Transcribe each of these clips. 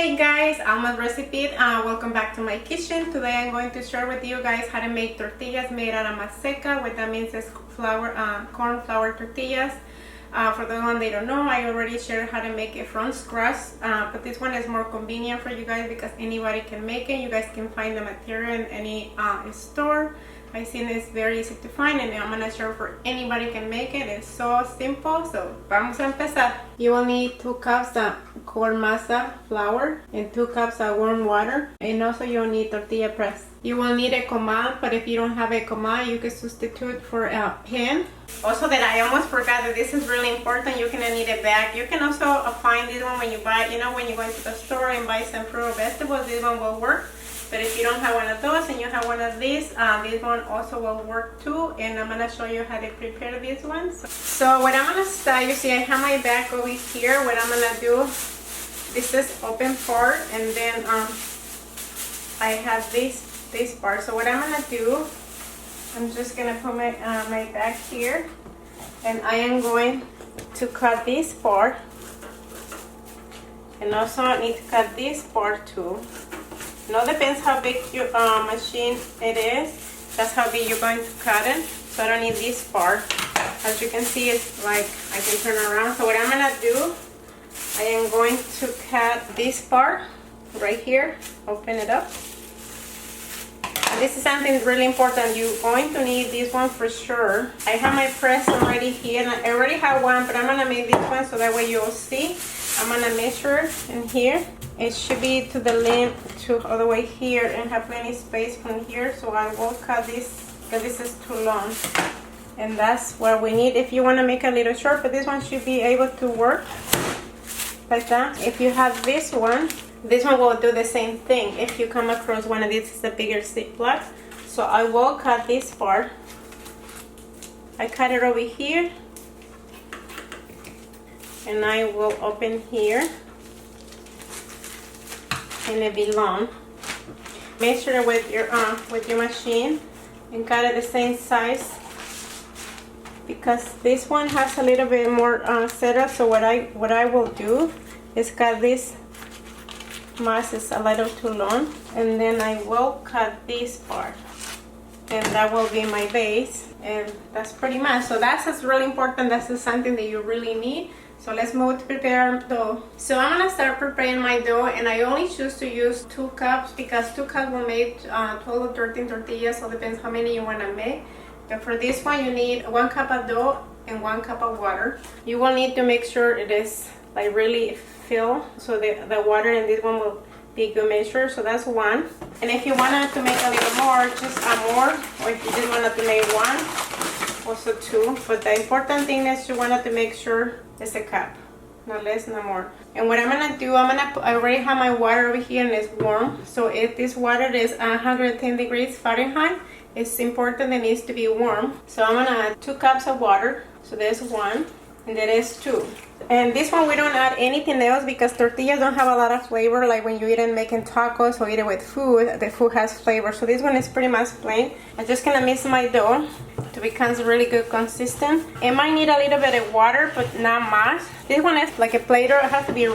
Hey guys, Alma's recipe. Welcome back to my kitchen. Today I'm going to share with you guys how to make tortillas made out of maseca. What that means is corn flour tortillas. For those one they don't know, I already shared how to make it from scratch, but this one is more convenient for you guys because anybody can make it. You guys can find the material in any store. I think it's very easy to find, and I'm gonna show for anybody can make it. It's so simple. So vamos a empezar. You will need 2 cups of corn masa flour and 2 cups of warm water, and also you'll need tortilla press. You will need a comal, but if you don't have a comal, you can substitute for a pan. Also, that I almost forgot that this is really important. You're gonna need a bag. You can also find this one when you buy, when you go into the store and buy some fruit or vegetables. This one will work. But if you don't have one of those and you have one of these, this one also will work too. And I'm gonna show you how to prepare these ones. So what I'm gonna start, you see I have my bag over here. What I'm gonna do, this is open part, and then I have this part. So what I'm gonna do, I'm just gonna put my bag here, and I am going to cut this part, and also I need to cut this part too. Now depends how big your machine it is. That's how big you're going to cut it. So I don't need this part. As you can see, it's like I can turn around. So what I'm gonna do, I am going to cut this part right here. Open it up. And this is something really important. You're going to need this one for sure. I have my press already here, and I already have one, but I'm gonna make this one so that way you'll see. I'm gonna measure in here. It should be to the length to all the way here and have plenty space from here. So I will cut this because this is too long, and that's what we need. If you want to make a little short, but this one should be able to work like that. If you have this one will do the same thing. If you come across one of these, it's a bigger ziploc. So I will cut this part. I cut it over here, and I will open here, and it be long. Measure it with your machine and cut it the same size, because this one has a little bit more setup. So what I will do is cut this mass is a little too long, and then I will cut this part, and that will be my base, and that's pretty much. So that's really important. That's something that you really need. So let's move to prepare dough. So I'm gonna start preparing my dough, and I only choose to use 2 cups because 2 cups will make 12 or 13 tortillas. So it depends how many you wanna make. But for this one, you need 1 cup of dough and 1 cup of water. You will need to make sure it is like really filled, so the water in this one will be a good measure. So that's 1. And if you wanted to make a little more, just add more. Or if you just wanted to make 1, also 2. But the important thing is you wanted to make sure it's a cup, not less, no more. And what I'm gonna do, I already have my water over here, and it's warm. So if this water is 110 degrees Fahrenheit, it's important it needs to be warm. So I'm gonna add 2 cups of water. So there's 1, and there is 2. And this one we don't add anything else because tortillas don't have a lot of flavor. Like when you eat it making tacos or eat it with food, the food has flavor. So this one is pretty much plain. I'm just gonna mix my dough to become really good consistent. It might need a little bit of water, but not much. This one is like a plater. It has to be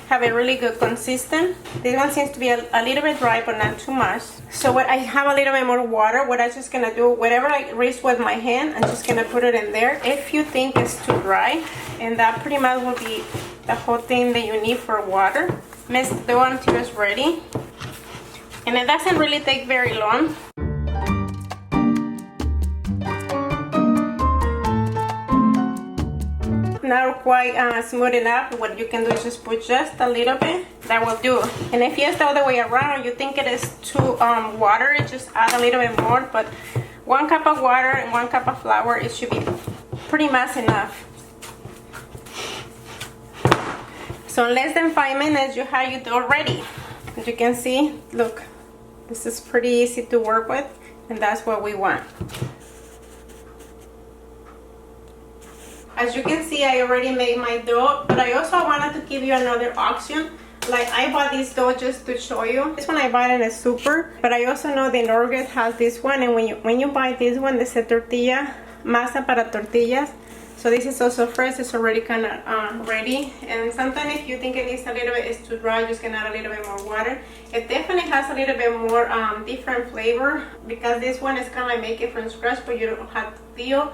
have a really good consistent. This one seems to be a little bit dry, but not too much. So what I have a little bit more water. What I'm just gonna do, whatever I reach with my hand, I'm just gonna put it in there. If you think it's too dry, and that pretty much will be the whole thing that you need for water. Mix the dough until it's ready, and it doesn't really take very long. Not quite smooth enough. What you can do is just put just a little bit. That will do. And if it's the other way around, you think it is too watery, just add a little bit more. But 1 cup of water and 1 cup of flour, it should be pretty much enough. So in less than 5 minutes, you have your dough ready. As you can see, look, this is pretty easy to work with, and that's what we want. As you can see, I already made my dough, but I also wanted to give you another option. Like I bought this dough just to show you. This one I bought in a super, but I also know the Norgate has this one, and when you buy this one, there's a tortilla, masa para tortillas. So this is also fresh, it's already kind of ready. And sometimes if you think it needs a little bit, it's too dry, just gonna add a little bit more water. It definitely has a little bit more different flavor, because this one is kind of like make it from scratch, but you don't have to feel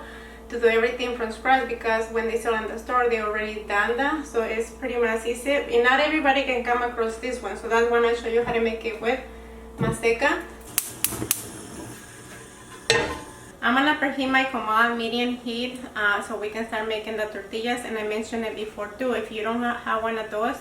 to do everything from scratch, because when they sell in the store they already done that. So it's pretty much easy, and not everybody can come across this one. So that's when I show you how to make it with maseca. I'm gonna preheat my comal medium heat so we can start making the tortillas. And I mentioned it before too, if you don't have one of those,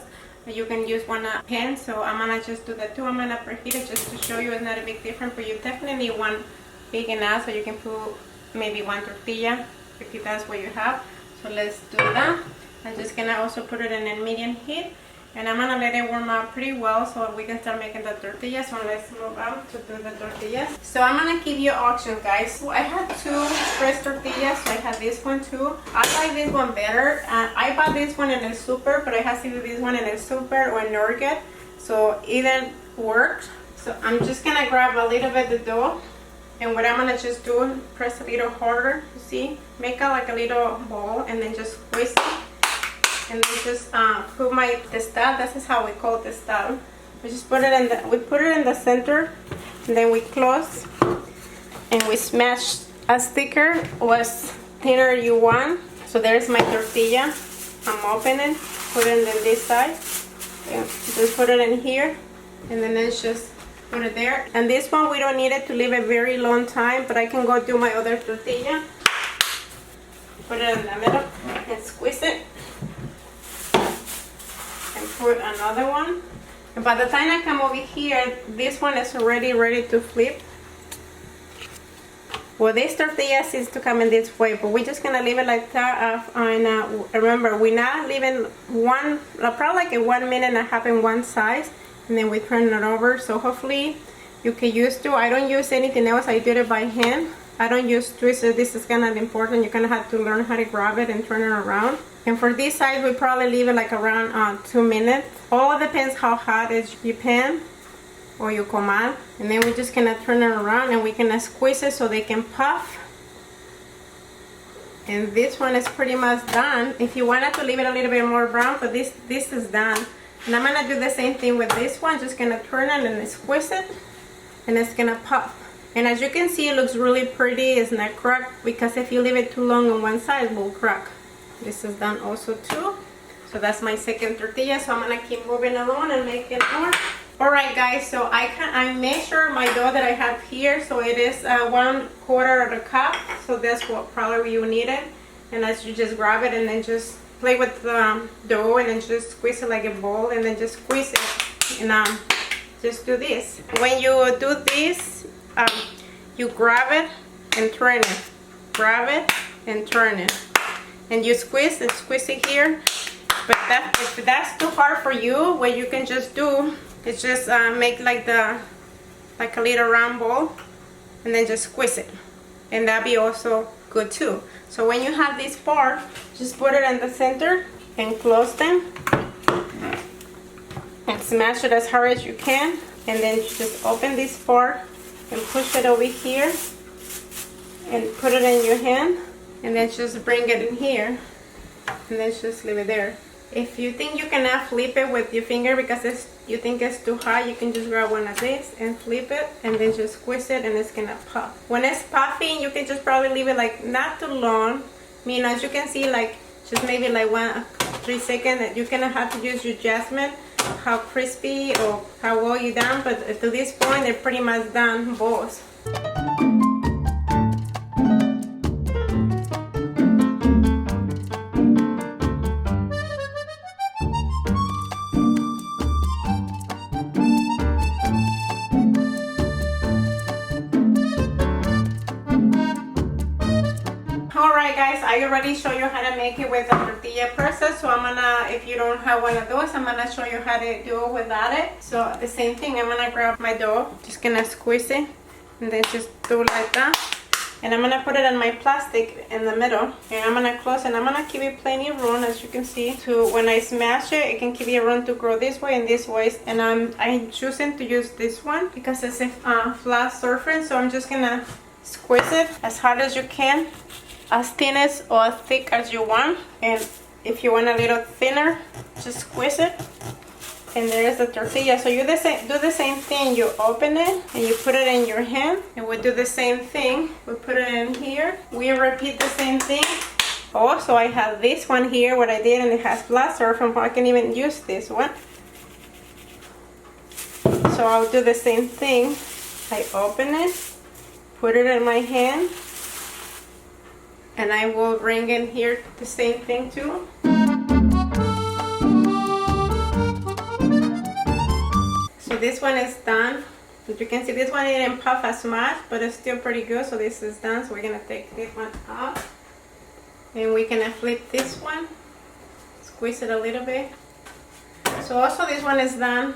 you can use one pan. So I'm gonna just do that too. I'm gonna preheat it just to show you it's not a big difference, but you definitely need one big enough so you can put maybe one tortilla if that's what you have. So let's do that. I'm just gonna also put it in a medium heat, and I'm gonna let it warm up pretty well so we can start making the tortillas. So let's move out to do the tortillas. So I'm gonna give you options, guys. So I had two fresh tortillas, so I had this one too. I like this one better. I bought this one in the super, but I have to do this one in the super or in Target, so either works. So I'm just gonna grab a little bit of the dough, and what I'm gonna just do, press a little harder, you see, make like a little ball, and then just squeeze it. And then just put the stab. This is how we call the stab. We just put it in the center, and then we close, and we smash as thicker or as thinner you want. So there's my tortilla. I'm opening, put it in this side, and just put it in here, and then it's just put it there. And this one we don't need it to leave a very long time, but I can go do my other tortilla. Put it in the middle and squeeze it. And put another one, and by the time I come over here, this one is already ready to flip. Well, this tortilla seems to come in this way, but we're just gonna leave it like that. Remember, we're not leaving probably like a 1 minute and a half in one side, and then we turn it over. So hopefully you can use to. I don't use anything else. I did it by hand. I don't use twister. This is kind of important. You're gonna have to learn how to grab it and turn it around. And for this side, we probably leave it like around 2 minutes. All depends how hot is your pan or your comal. And then we're just gonna turn it around, and we can squeeze it so they can puff. And this one is pretty much done. If you wanted to leave it a little bit more brown, but this is done. And I'm gonna do the same thing with this one. Just gonna turn it and squeeze it, and it's gonna puff. And as you can see, it looks really pretty. It's not cracked, because if you leave it too long on one side, it will crack. This is done also too. So that's my second tortilla. So I'm gonna keep moving along and make it more. All right, guys. So I measure my dough that I have here. So it is 1/4 of a cup. So that's what probably you need it. And as you just grab it and then just play with the dough, and then just squeeze it like a ball, and then just squeeze it. And just do this. When you do this, you grab it and turn it. Grab it and turn it. And you squeeze it here. But if that's too hard for you, what you can just do is just make like a little round ball, and then just squeeze it, and that'll be also good too. So when you have this part, just put it in the center and close them, and smash it as hard as you can, and then just open this part and push it over here and put it in your hand. And then just bring it in here, and then just leave it there. If you think you cannot flip it with your finger because you think it's too hot, you can just grab one of these and flip it, and then just squeeze it, and it's gonna puff. When it's puffing, you can just probably leave it like not too long. I mean, as you can see, like just maybe like 3 seconds. You're gonna have to use your adjustment, how crispy or how well you done. But to this point, they're pretty much done both. Alright guys, I already show you how to make it with the tortilla presser. So I'm gonna, if you don't have one of those, I'm gonna show you how to do it without it. So the same thing, I'm gonna grab my dough, just gonna squeeze it, and then just do like that. And I'm gonna put it in my plastic in the middle, and I'm gonna close, and I'm gonna give it plenty of room, as you can see, to when I smash it, it can give you room to grow this way and this way. And I'm choosing to use this one because it's a flat surface. So I'm just gonna squeeze it as hard as you can, as thin as or as thick as you want, and if you want a little thinner, just squeeze it. And there's the tortilla. So you do the same thing. You open it and you put it in your hand, and we do the same thing. We put it in here. We repeat the same thing. Also, I have this one here, what I did, and it has black styrofoam. I can even use this one. So I'll do the same thing. I open it, put it in my hand, and I will bring in here the same thing too. So this one is done. As you can see, this one didn't puff as much, but it's still pretty good. So this is done. So we're gonna take this one out, and we can flip this one, squeeze it a little bit. So also this one is done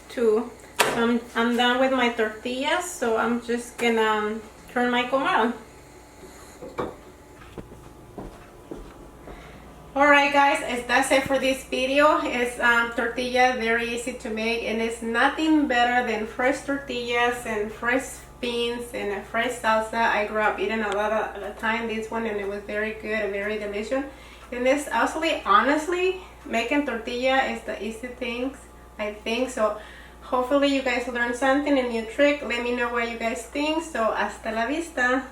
too. So I'm done with my tortillas. So I'm just gonna turn my comal. Alright guys, that's it for this video. It's tortilla, very easy to make, and it's nothing better than fresh tortillas and fresh beans and a fresh salsa. I grew up eating a lot of the time this one, and it was very good and very delicious. And this actually, honestly, making tortilla is the easy things, I think. So hopefully you guys learned something, a new trick. Let me know what you guys think. So hasta la vista.